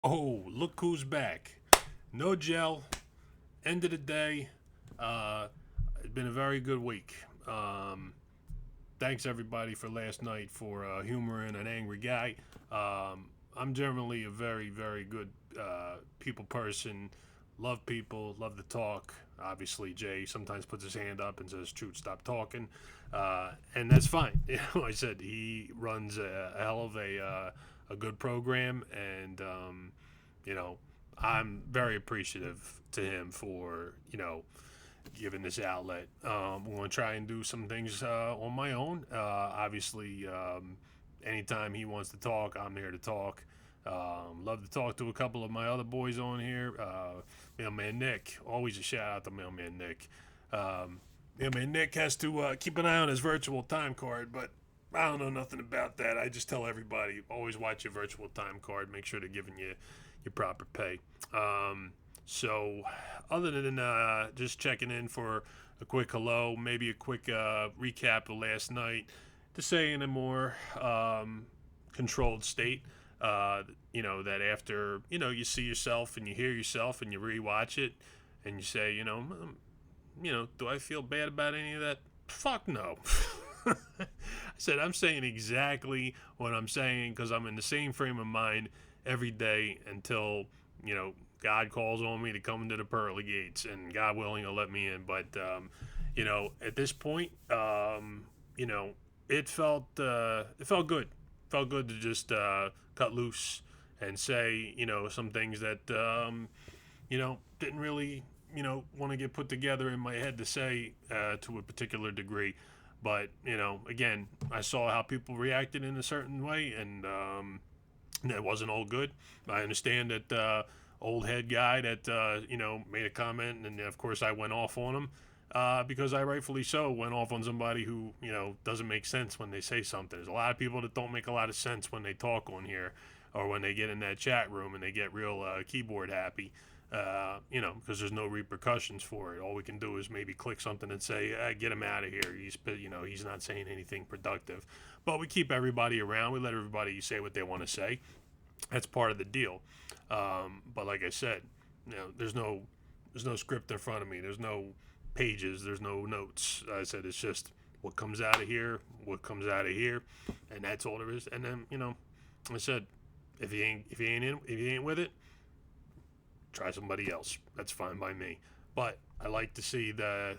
Oh, look who's back. No gel. End of the day. Uh, it's been a very good week. Thanks everybody for last night for humoring an angry guy. I'm generally a very, very good people person. Love people, love to talk. Obviously, Jay sometimes puts his hand up and says, "Chooch, stop talking," and that's fine. I said he runs a hell of a good program, and you know, I'm very appreciative to him for giving this outlet. I'm going to try and do some things on my own. Obviously, anytime he wants to talk, I'm here to talk. Love to talk to a couple of my other boys on here. Mailman Nick, always a shout out to Mailman Nick. Mailman Nick has to keep an eye on his virtual time card, but I don't know nothing about that. I just tell everybody always watch your virtual time card. Make sure they're giving you your proper pay. So, other than just checking in for a quick hello, maybe a quick recap of last night, to say in a more controlled state. That after you see yourself and you hear yourself and you rewatch it and you say, do I feel bad about any of that? Fuck no. I said I'm saying exactly what I'm saying because I'm in the same frame of mind every day until God calls on me to come into the pearly gates, and God willing, will let me in. But at this point, it felt good. Felt good to just cut loose and say some things that didn't really want to get put together in my head to say to a particular degree. But again, I saw how people reacted in a certain way, and it wasn't all good. I understand that old head guy that made a comment, and of course I went off on him because I rightfully so went off on somebody who doesn't make sense when they say something. There's a lot of people that don't make a lot of sense when they talk on here or when they get in that chat room and they get real keyboard happy. Because there's no repercussions for it. All we can do is maybe click something and say, "Get him out of here." He's not saying anything productive. But we keep everybody around. We let everybody say what they want to say. That's part of the deal. But like I said, there's no script in front of me. There's no pages. There's no notes. I said it's just what comes out of here, and that's all there is. And then I said, if he ain't with it, try somebody else. That's fine by me. But I like to see the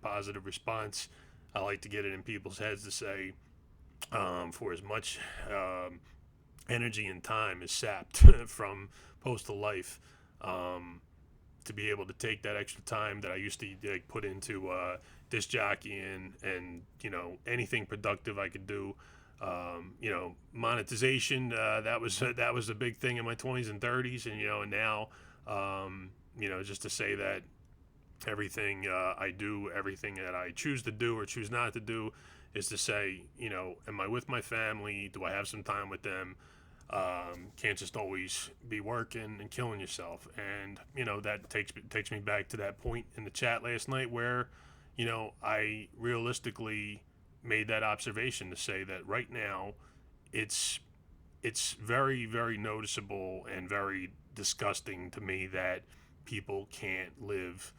positive response. I like to get it in people's heads to say, for as much energy and time is sapped from postal life, um, to be able to take that extra time that I used to put into disc jockeying and anything productive I could do. Monetization, that was a big thing in my 20s and 30s, and now, just to say that everything I do, everything that I choose to do or choose not to do, is to say, am I with my family? Do I have some time with them? Can't just always be working and killing yourself. And that takes me back to that point in the chat last night where I realistically made that observation to say that right now it's very, very noticeable and very disgusting to me that people can't live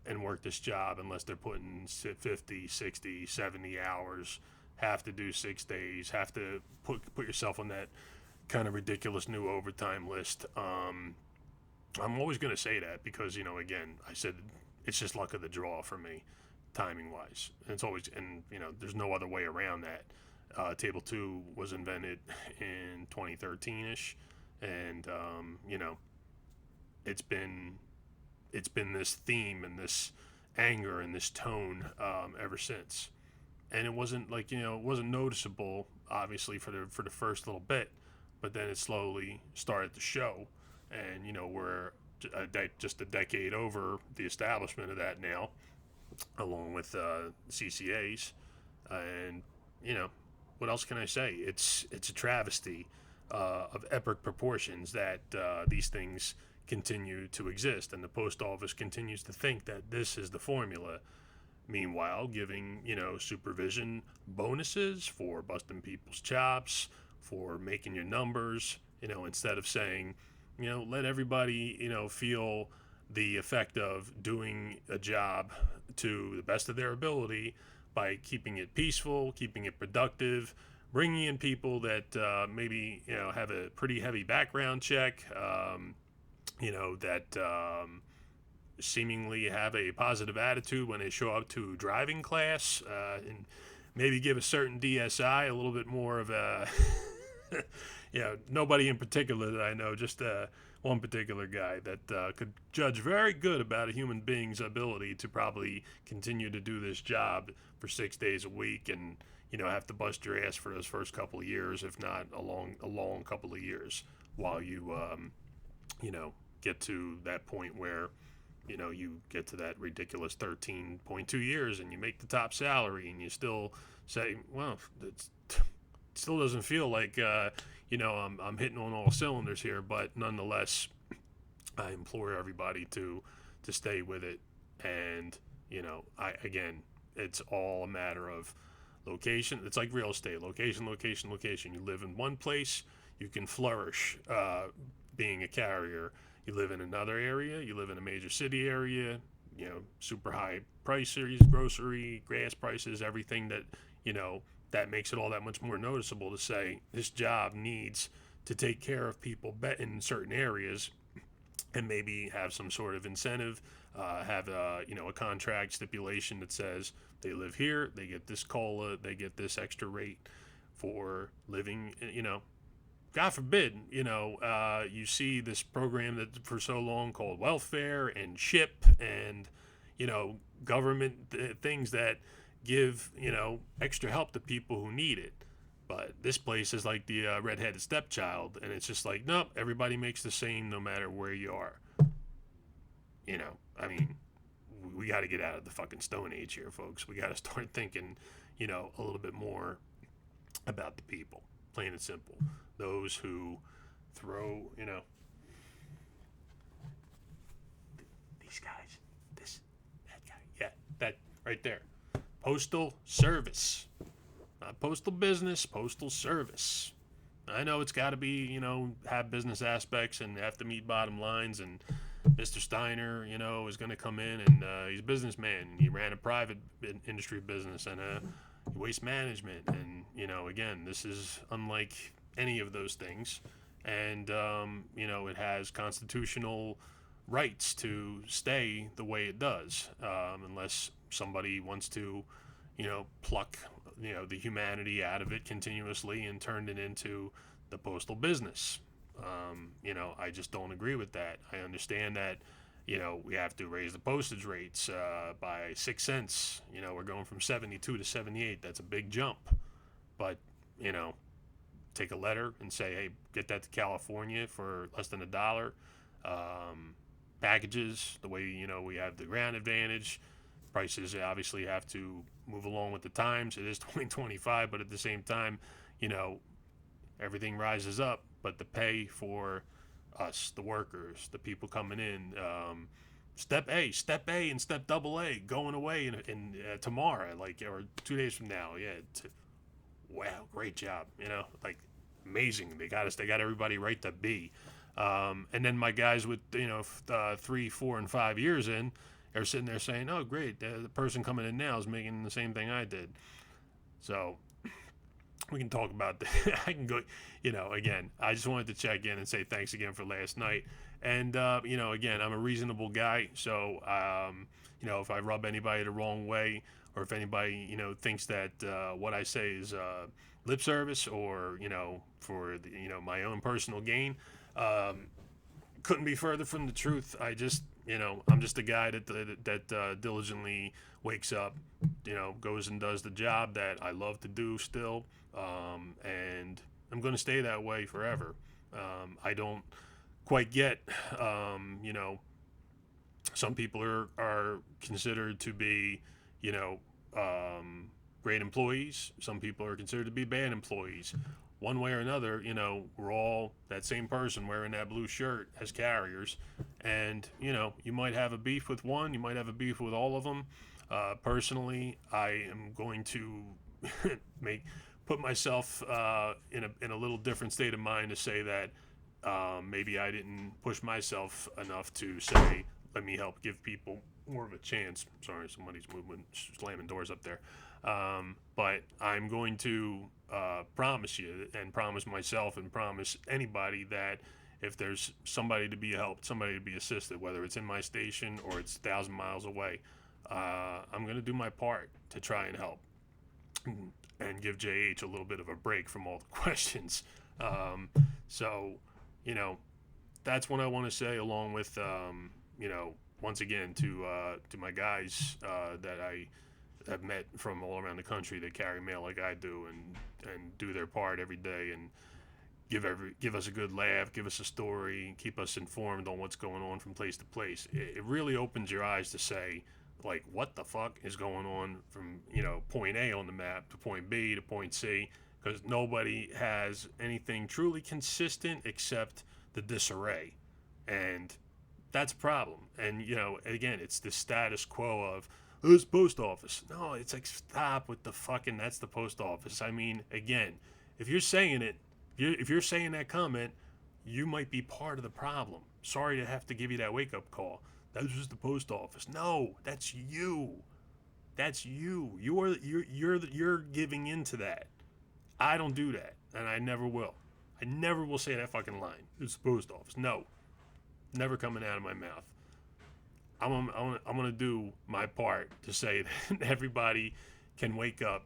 and work this job unless they're putting 50, 60, 70 hours, have to do 6 days, have to put yourself on that kind of ridiculous new overtime list. I'm always going to say that because, again, I said it's just luck of the draw for me, timing wise. And it's always, and, there's no other way around that. Table 2 was invented in 2013 ish. And, it's been it's been this theme and this anger and this tone ever since. And it wasn't like it wasn't noticeable obviously for the first little bit, but then it slowly started to show, and we're just a decade over the establishment of that now, along with CCAs, and you know what else can I say? It's a travesty of epic proportions that these things continue to exist, and the post office continues to think that this is the formula. Meanwhile, giving supervision bonuses for busting people's chops, for making your numbers, instead of saying, let everybody, feel the effect of doing a job to the best of their ability by keeping it peaceful, keeping it productive, bringing in people that maybe have a pretty heavy background check, that seemingly have a positive attitude when they show up to driving class, and maybe give a certain DSI a little bit more of a, nobody in particular that I know, just one particular guy that could judge very good about a human being's ability to probably continue to do this job for 6 days a week, and have to bust your ass for those first couple of years, if not a long couple of years, while you get to that point where you get to that ridiculous 13.2 years and you make the top salary, and you still say, well, it still doesn't feel like I'm hitting on all cylinders here. But nonetheless, I implore everybody to stay with it. And again, it's all a matter of location. It's like real estate: location, location, location. You live in one place, you can flourish being a carrier. You live in another area, you live in a major city area, super high prices, grocery, gas prices, everything that, that makes it all that much more noticeable to say this job needs to take care of people in certain areas, and maybe have some sort of incentive, have a contract stipulation that says they live here, they get this COLA, they get this extra rate for living, God forbid, you see this program that for so long called welfare and CHIP and, government things that give, extra help to people who need it. But this place is like the redheaded stepchild, and it's just like, nope, everybody makes the same no matter where you are. We got to get out of the fucking Stone Age here, folks. We got to start thinking, a little bit more about the people, plain and simple. Those who throw, these guys, that guy, yeah, that right there. Postal Service. Not postal business, postal service. I know it's got to be, have business aspects and have to meet bottom lines. And Mr. Steiner, is going to come in, and he's a businessman. He ran a private industry business and a waste management. And, again, this is unlike any of those things. And, it has constitutional rights to stay the way it does, unless somebody wants to, pluck, the humanity out of it continuously and turn it into the postal business. I just don't agree with that. I understand that, we have to raise the postage rates by 6 cents. We're going from 72 to 78. That's a big jump. But, take a letter and say, hey, get that to California for less than $1. Packages, the way, we have the ground advantage. Prices obviously have to move along with the times. It is 2025, but at the same time, everything rises up. But the pay for us, the workers, the people coming in, step A, and step double A going away in tomorrow, or 2 days from now. Yeah, wow, great job. Amazing. They got us. They got everybody right to B. And then my guys with 3, 4, and 5 years in, they're sitting there saying, "Oh, great! The person coming in now is making the same thing I did." So we can talk about that. I can go. Again, I just wanted to check in and say thanks again for last night. And again, I'm a reasonable guy, so if I rub anybody the wrong way, or if anybody thinks that what I say is lip service, or for my own personal gain, couldn't be further from the truth. I just I'm just a guy that diligently wakes up, goes and does the job that I love to do still, and I'm going to stay that way forever. I don't quite get, some people are considered to be, great employees. Some people are considered to be bad employees. One way or another, we're all that same person wearing that blue shirt as carriers. And, you might have a beef with one, you might have a beef with all of them. Personally, I am going to put myself in a little different state of mind to say that maybe I didn't push myself enough to say, let me help give people more of a chance. Sorry, somebody's moving, slamming doors up there. But I'm going to promise you and promise myself and promise anybody that if there's somebody to be helped, somebody to be assisted, whether it's in my station or it's 1,000 miles away, I'm going to do my part to try and help and give JH a little bit of a break from all the questions. So, you know, that's what I want to say, along with, once again to my guys that I have met from all around the country that carry mail like I do and do their part every day and give us a good laugh, give us a story, keep us informed on what's going on from place to place. It really opens your eyes to say, like, what the fuck is going on from, point A on the map to point B to point C, because nobody has anything truly consistent except the disarray. And that's a problem. And, again, it's the status quo of, this post office. No, it's like, stop with the fucking, that's the post office. I mean, again, if you're saying it, if you're saying that comment, you might be part of the problem. Sorry to have to give you that wake-up call. That's just the post office. No, that's you. That's you. You're giving into that. I don't do that, and I never will. I never will say that fucking line. It's the post office. No, never coming out of my mouth. I'm gonna do my part to say that everybody can wake up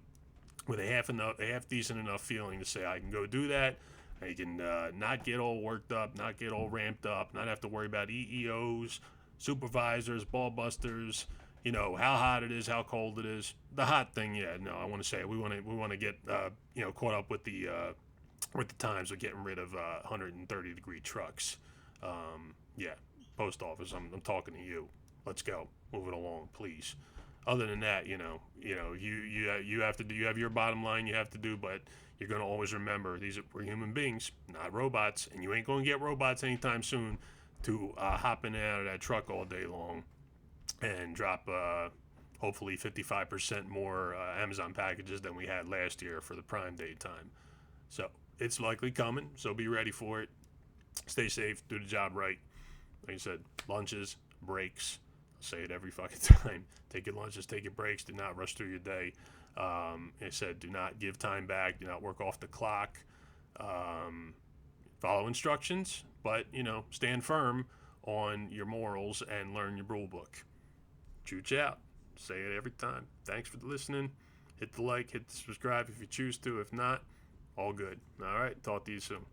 with a half decent enough feeling to say I can go do that. I can not get all worked up, not get all ramped up, not have to worry about EEOs, supervisors, ball busters. How hot it is, how cold it is. The hot thing, yeah, no, I want to say we want to get caught up with the times of getting rid of 130 degree trucks. Yeah, post office. I'm talking to you. Let's go. Move it along, please. Other than that, you have your bottom line you have to do, but you're gonna always remember we're human beings, not robots, and you ain't gonna get robots anytime soon to hop in and out of that truck all day long and drop hopefully 55% more Amazon packages than we had last year for the Prime Day time. So it's likely coming. So be ready for it. Stay safe. Do the job right. Like I said, lunches, breaks. Say it every fucking time. Take your lunches, take your breaks. Do not rush through your day. I said, do not give time back. Do not work off the clock. Follow instructions, but stand firm on your morals and learn your rule book. Chooch out. Say it every time. Thanks for listening. Hit the like, hit the subscribe if you choose to. If not, all good. All right. Talk to you soon.